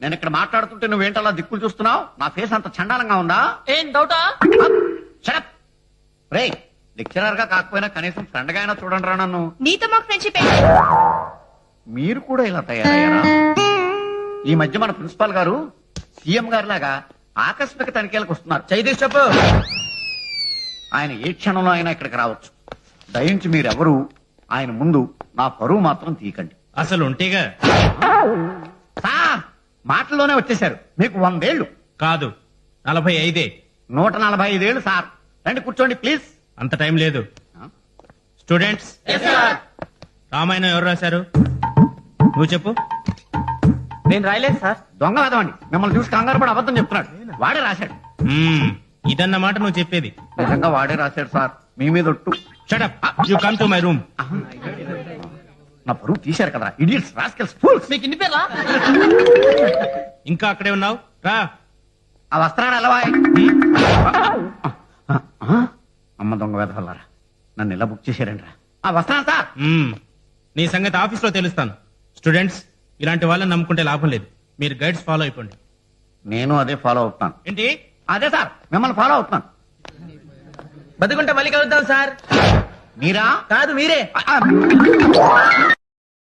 నేను ఇక్కడ మాట్లాడుతుంటే నువ్వేంటలా దిక్కులు చూస్తున్నావు? నా ఫేస్ అంత చండాలంగా ఉందా? ఏం డౌటా? రే, లెక్చరర్ గా కాకపోయినా కనీసం ఫ్రెండ్ గా అయినా చూడండి రా నన్ను. నీతో మాకు ఫ్రెండ్షిప్ మీరు కూడా ఇలా తయారయ్యారా? ఈ మధ్య మన ప్రిన్సిపాల్ గారు సీఎం గారి లాగా ఆకస్మిక తనిఖీలకు వస్తున్నారు. చైతీష్ చెప్పు. ఆయన ఏ క్షణంలో అయినా ఇక్కడికి రావచ్చు. దయించి మీరెవరు ఆయన ముందు నా పరువు మాత్రం తీయకండి. అసలు ఉంటేగా. సార్, మాటల్లోనే వచ్చేశారు. మీకు 100 ఏళ్ళు కాదు, 45. 145 ఏళ్ళు సార్. రండి కూర్చోండి ప్లీజ్. అంత టైం లేదు. స్టూడెంట్స్, రామాయణం ఎవరు రాశారు? నువ్వు చెప్పు. నేను రాయలేదు సార్. దొంగ వేదమండి, మిమ్మల్ని చూసి కంగారు పడి అబద్ధం చెప్తున్నాడు. వాడే రాశాడు. ఇదన్నమాట నువ్వు చెప్పేది. నిజంగా వాడే రాశాడు సార్, మీ మీద ఒట్టు. Shut up, you come to my room. నా పరువు తీశారు కదా ఇడియట్స్, రాస్కెల్స్, ఫూల్స్. మీకు ఇన్ని పేర్లా? ఇంకా అక్కడే ఉన్నావు, రా. ఆ వస్త్రాలు ఎలా అమ్మ దొంగ వేదవల్లారా, నన్ను ఇలా బుక్ చేశారంట్రా. ఆ వస్త్రాలు సార్. నీ సంగతి ఆఫీస్ లో తెలుస్తాను. స్టూడెంట్స్, ఇలాంటి వాళ్ళని నమ్ముకుంటే లాభం లేదు. మీరు గైడ్స్ ఫాలో అయిపోండి. నేను అదే ఫాలో అవుతున్నాను. ఏంటి? అదే సార్, మిమ్మల్ని ఫాలో అవుతున్నాను. బతుకుంటే మళ్ళీ కలుద్దాం సార్. మీరా? కాదు మీరే.